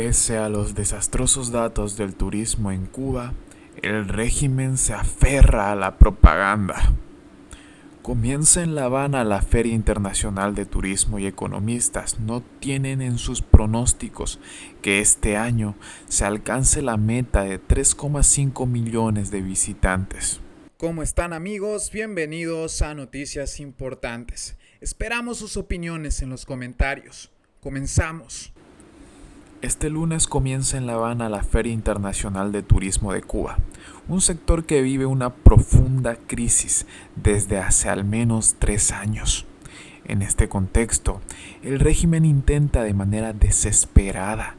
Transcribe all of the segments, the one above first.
Pese a los desastrosos datos del turismo en Cuba, el régimen se aferra a la propaganda. Comienza en La Habana la Feria Internacional de Turismo y economistas no tienen en sus pronósticos que este año se alcance la meta de 3,5 millones de visitantes. ¿Cómo están, amigos? Bienvenidos a Noticias Importantes. Esperamos sus opiniones en los comentarios. Comenzamos. Este lunes comienza en La Habana la Feria Internacional de Turismo de Cuba, un sector que vive una profunda crisis desde hace al menos 3 años. En este contexto, el régimen intenta de manera desesperada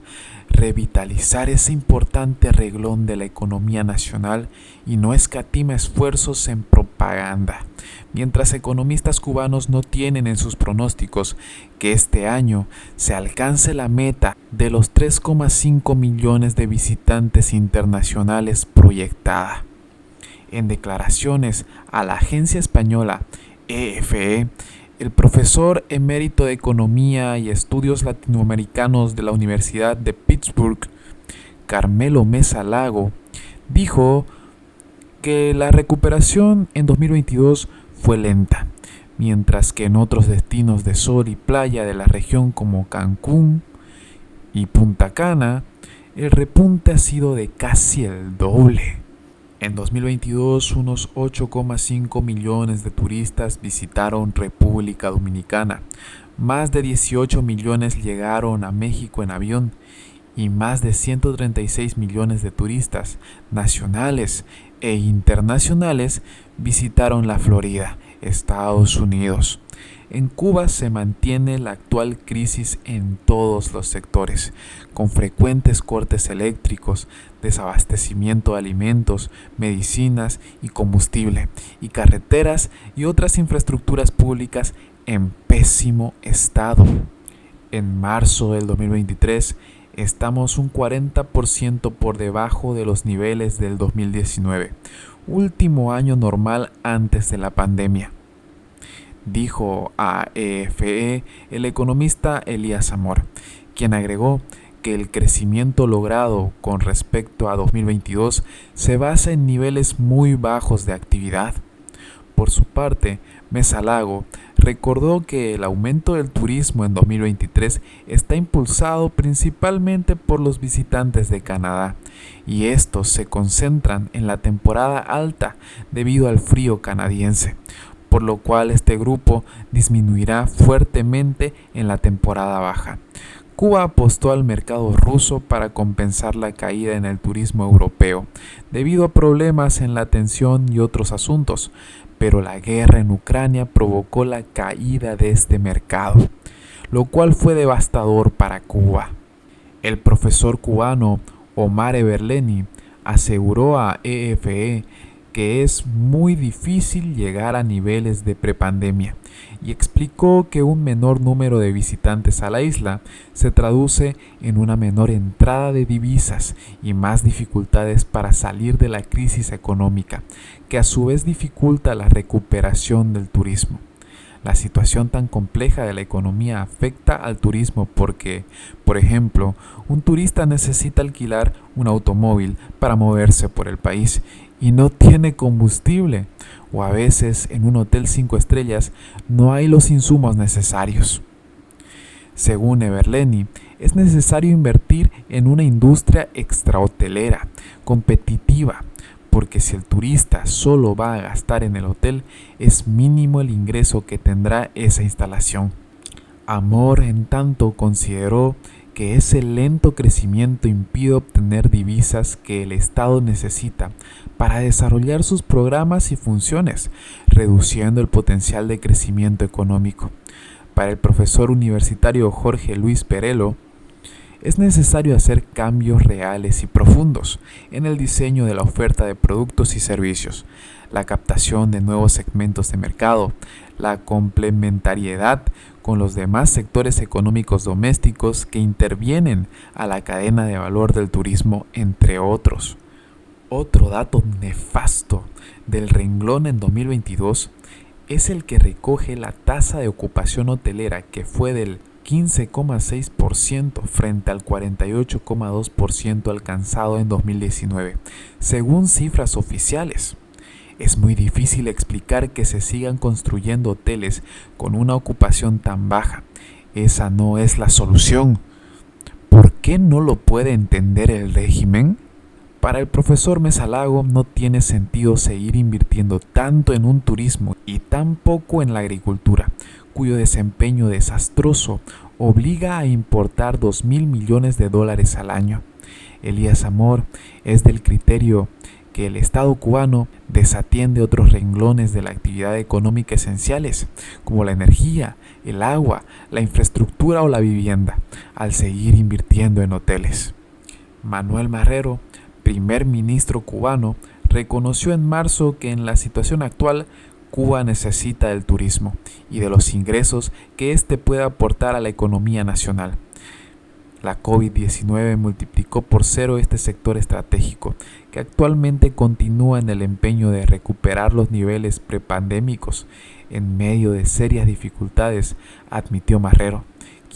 revitalizar ese importante reglón de la economía nacional y no escatima esfuerzos en propaganda, mientras economistas cubanos no tienen en sus pronósticos que este año se alcance la meta de los 3,5 millones de visitantes internacionales proyectada. En declaraciones a la agencia española EFE, el profesor emérito de Economía y Estudios Latinoamericanos de la Universidad de Pittsburgh, Carmelo Mesa Lago, dijo que la recuperación en 2022 fue lenta, mientras que en otros destinos de sol y playa de la región como Cancún y Punta Cana, el repunte ha sido de casi el doble. En 2022, unos 8,5 millones de turistas visitaron República Dominicana, más de 18 millones llegaron a México en avión y más de 136 millones de turistas nacionales e internacionales visitaron la Florida, Estados Unidos. En Cuba se mantiene la actual crisis en todos los sectores, con frecuentes cortes eléctricos, desabastecimiento de alimentos, medicinas y combustible, y carreteras y otras infraestructuras públicas en pésimo estado. En marzo del 2023 estamos un 40% por debajo de los niveles del 2019, último año normal antes de la pandemia, dijo a EFE el economista Elías Amor, quien agregó que el crecimiento logrado con respecto a 2022 se basa en niveles muy bajos de actividad. Por su parte, Mesa Lago recordó que el aumento del turismo en 2023 está impulsado principalmente por los visitantes de Canadá, y estos se concentran en la temporada alta debido al frío canadiense, por lo cual este grupo disminuirá fuertemente en la temporada baja. Cuba apostó al mercado ruso para compensar la caída en el turismo europeo, debido a problemas en la atención y otros asuntos, pero la guerra en Ucrania provocó la caída de este mercado, lo cual fue devastador para Cuba. El profesor cubano Omar Everleni aseguró a EFE que es muy difícil llegar a niveles de prepandemia y explicó que un menor número de visitantes a la isla se traduce en una menor entrada de divisas y más dificultades para salir de la crisis económica, que a su vez dificulta la recuperación del turismo. La situación tan compleja de la economía afecta al turismo porque, por ejemplo, un turista necesita alquilar un automóvil para moverse por el país y no tiene combustible, o a veces en un hotel 5 estrellas no hay los insumos necesarios. Según Everleni, es necesario invertir en una industria extrahotelera, competitiva, porque si el turista solo va a gastar en el hotel, es mínimo el ingreso que tendrá esa instalación. Amor, en tanto, consideró que ese lento crecimiento impide obtener divisas que el Estado necesita para desarrollar sus programas y funciones, reduciendo el potencial de crecimiento económico. Para el profesor universitario Jorge Luis Perello, es necesario hacer cambios reales y profundos en el diseño de la oferta de productos y servicios, la captación de nuevos segmentos de mercado, la complementariedad con los demás sectores económicos domésticos que intervienen a la cadena de valor del turismo, entre otros. Otro dato nefasto del renglón en 2022 es el que recoge la tasa de ocupación hotelera, que fue del 15,6% frente al 48,2% alcanzado en 2019, según cifras oficiales. Es muy difícil explicar que se sigan construyendo hoteles con una ocupación tan baja. Esa no es la solución. ¿Por qué no lo puede entender el régimen? Para el profesor Mesalago no tiene sentido seguir invirtiendo tanto en un turismo y tan poco en la agricultura, cuyo desempeño desastroso obliga a importar 2.000 millones de dólares al año. Elías Amor es del criterio que el Estado cubano desatiende otros renglones de la actividad económica esenciales, como la energía, el agua, la infraestructura o la vivienda, al seguir invirtiendo en hoteles. Manuel Marrero, primer ministro cubano, reconoció en marzo que en la situación actual Cuba necesita del turismo y de los ingresos que éste pueda aportar a la economía nacional. La COVID-19 multiplicó por cero este sector estratégico, que actualmente continúa en el empeño de recuperar los niveles prepandémicos en medio de serias dificultades, admitió Marrero,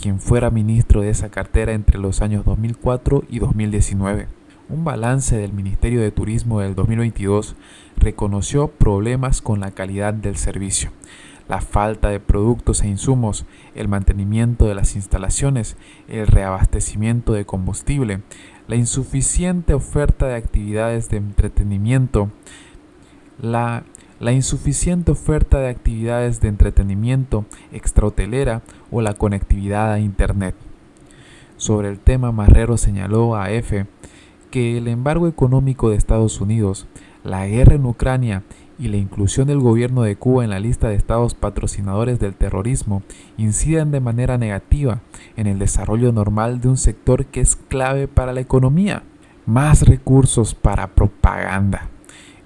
quien fuera ministro de esa cartera entre los años 2004 y 2019. Un balance del Ministerio de Turismo del 2022 reconoció problemas con la calidad del servicio, la falta de productos e insumos, el mantenimiento de las instalaciones, el reabastecimiento de combustible, la insuficiente oferta de actividades de entretenimiento, la insuficiente oferta de actividades de entretenimiento extrahotelera o la conectividad a Internet. Sobre el tema, Marrero señaló a EFE que el embargo económico de Estados Unidos, la guerra en Ucrania y la inclusión del gobierno de Cuba en la lista de estados patrocinadores del terrorismo inciden de manera negativa en el desarrollo normal de un sector que es clave para la economía. Más recursos para propaganda.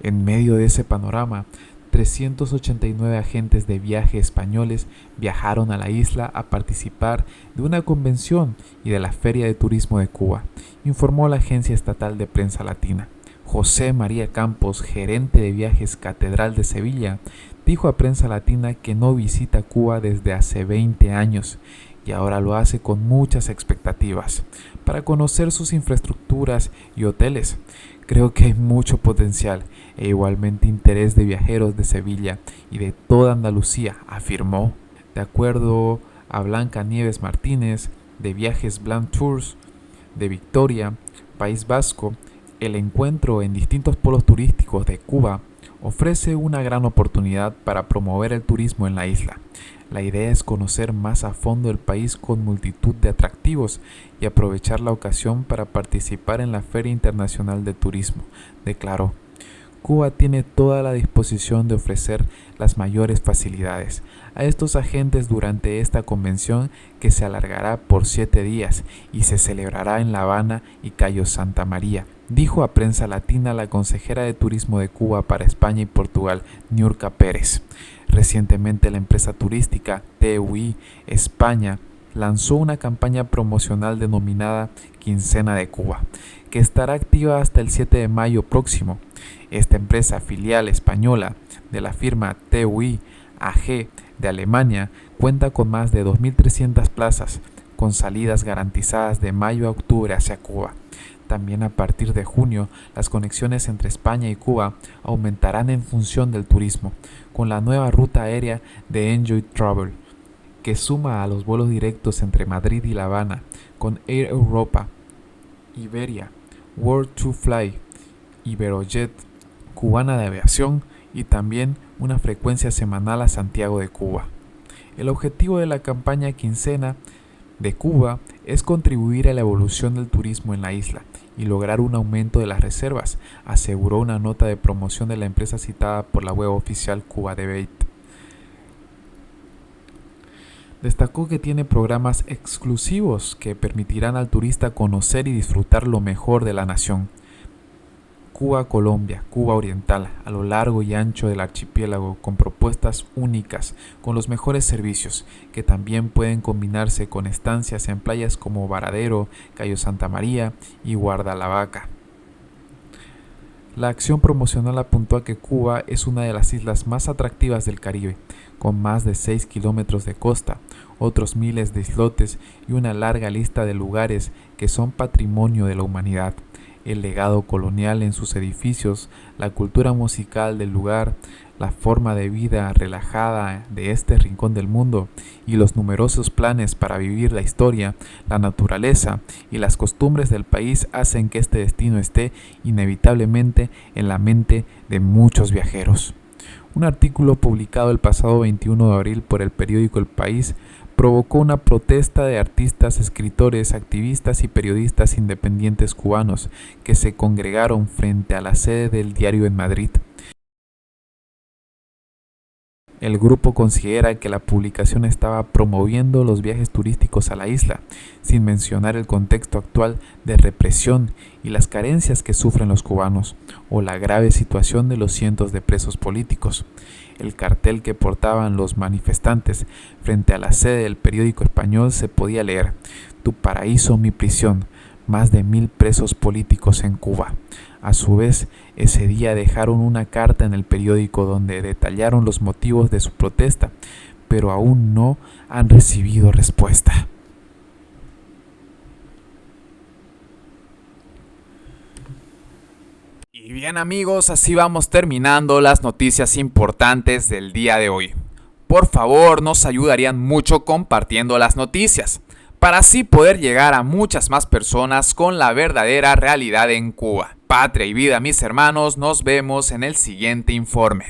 En medio de ese panorama, 389 agentes de viaje españoles viajaron a la isla a participar de una convención y de la Feria de Turismo de Cuba, informó la agencia estatal de prensa latina. José María Campos, gerente de viajes Catedral de Sevilla, dijo a Prensa Latina que no visita Cuba desde hace 20 años y ahora lo hace con muchas expectativas para conocer sus infraestructuras y hoteles. Creo que hay mucho potencial e igualmente interés de viajeros de Sevilla y de toda Andalucía, afirmó. De acuerdo a Blanca Nieves Martínez, de Viajes Blanc Tours, de Victoria, País Vasco, el encuentro en distintos polos turísticos de Cuba ofrece una gran oportunidad para promover el turismo en la isla. La idea es conocer más a fondo el país con multitud de atractivos y aprovechar la ocasión para participar en la Feria Internacional de Turismo, declaró. Cuba tiene toda la disposición de ofrecer las mayores facilidades a estos agentes durante esta convención que se alargará por 7 días y se celebrará en La Habana y Cayo Santa María, dijo a Prensa Latina la consejera de Turismo de Cuba para España y Portugal, Niurka Pérez. Recientemente la empresa turística TUI España lanzó una campaña promocional denominada Quincena de Cuba, que estará activa hasta el 7 de mayo próximo. Esta empresa filial española de la firma TUI AG de Alemania cuenta con más de 2.300 plazas, con salidas garantizadas de mayo a octubre hacia Cuba. También a partir de junio, las conexiones entre España y Cuba aumentarán en función del turismo, con la nueva ruta aérea de Enjoy Travel, que suma a los vuelos directos entre Madrid y La Habana, con Air Europa, Iberia, World to Fly, Iberojet, Cubana de Aviación y también una frecuencia semanal a Santiago de Cuba. El objetivo de la campaña Quincena de Cuba es contribuir a la evolución del turismo en la isla y lograr un aumento de las reservas, aseguró una nota de promoción de la empresa citada por la web oficial Cuba Debate. Destacó que tiene programas exclusivos que permitirán al turista conocer y disfrutar lo mejor de la nación. Cuba-Colombia, Cuba Oriental, a lo largo y ancho del archipiélago, con propuestas únicas, con los mejores servicios, que también pueden combinarse con estancias en playas como Varadero, Cayo Santa María y Guardalavaca. La acción promocional apuntó a que Cuba es una de las islas más atractivas del Caribe, con más de 6 kilómetros de costa, otros miles de islotes y una larga lista de lugares que son patrimonio de la humanidad. El legado colonial en sus edificios, la cultura musical del lugar, la forma de vida relajada de este rincón del mundo y los numerosos planes para vivir la historia, la naturaleza y las costumbres del país hacen que este destino esté inevitablemente en la mente de muchos viajeros. Un artículo publicado el pasado 21 de abril por el periódico El País provocó una protesta de artistas, escritores, activistas y periodistas independientes cubanos que se congregaron frente a la sede del diario en Madrid. El grupo considera que la publicación estaba promoviendo los viajes turísticos a la isla, sin mencionar el contexto actual de represión y las carencias que sufren los cubanos, o la grave situación de los cientos de presos políticos. El cartel que portaban los manifestantes frente a la sede del periódico español se podía leer: "Tu paraíso, mi prisión, más de 1000 presos políticos en Cuba". A su vez, ese día dejaron una carta en el periódico donde detallaron los motivos de su protesta, pero aún no han recibido respuesta. Y bien amigos, así vamos terminando las noticias importantes del día de hoy. Por favor, nos ayudarían mucho compartiendo las noticias, para así poder llegar a muchas más personas con la verdadera realidad en Cuba. Patria y vida, mis hermanos, nos vemos en el siguiente informe.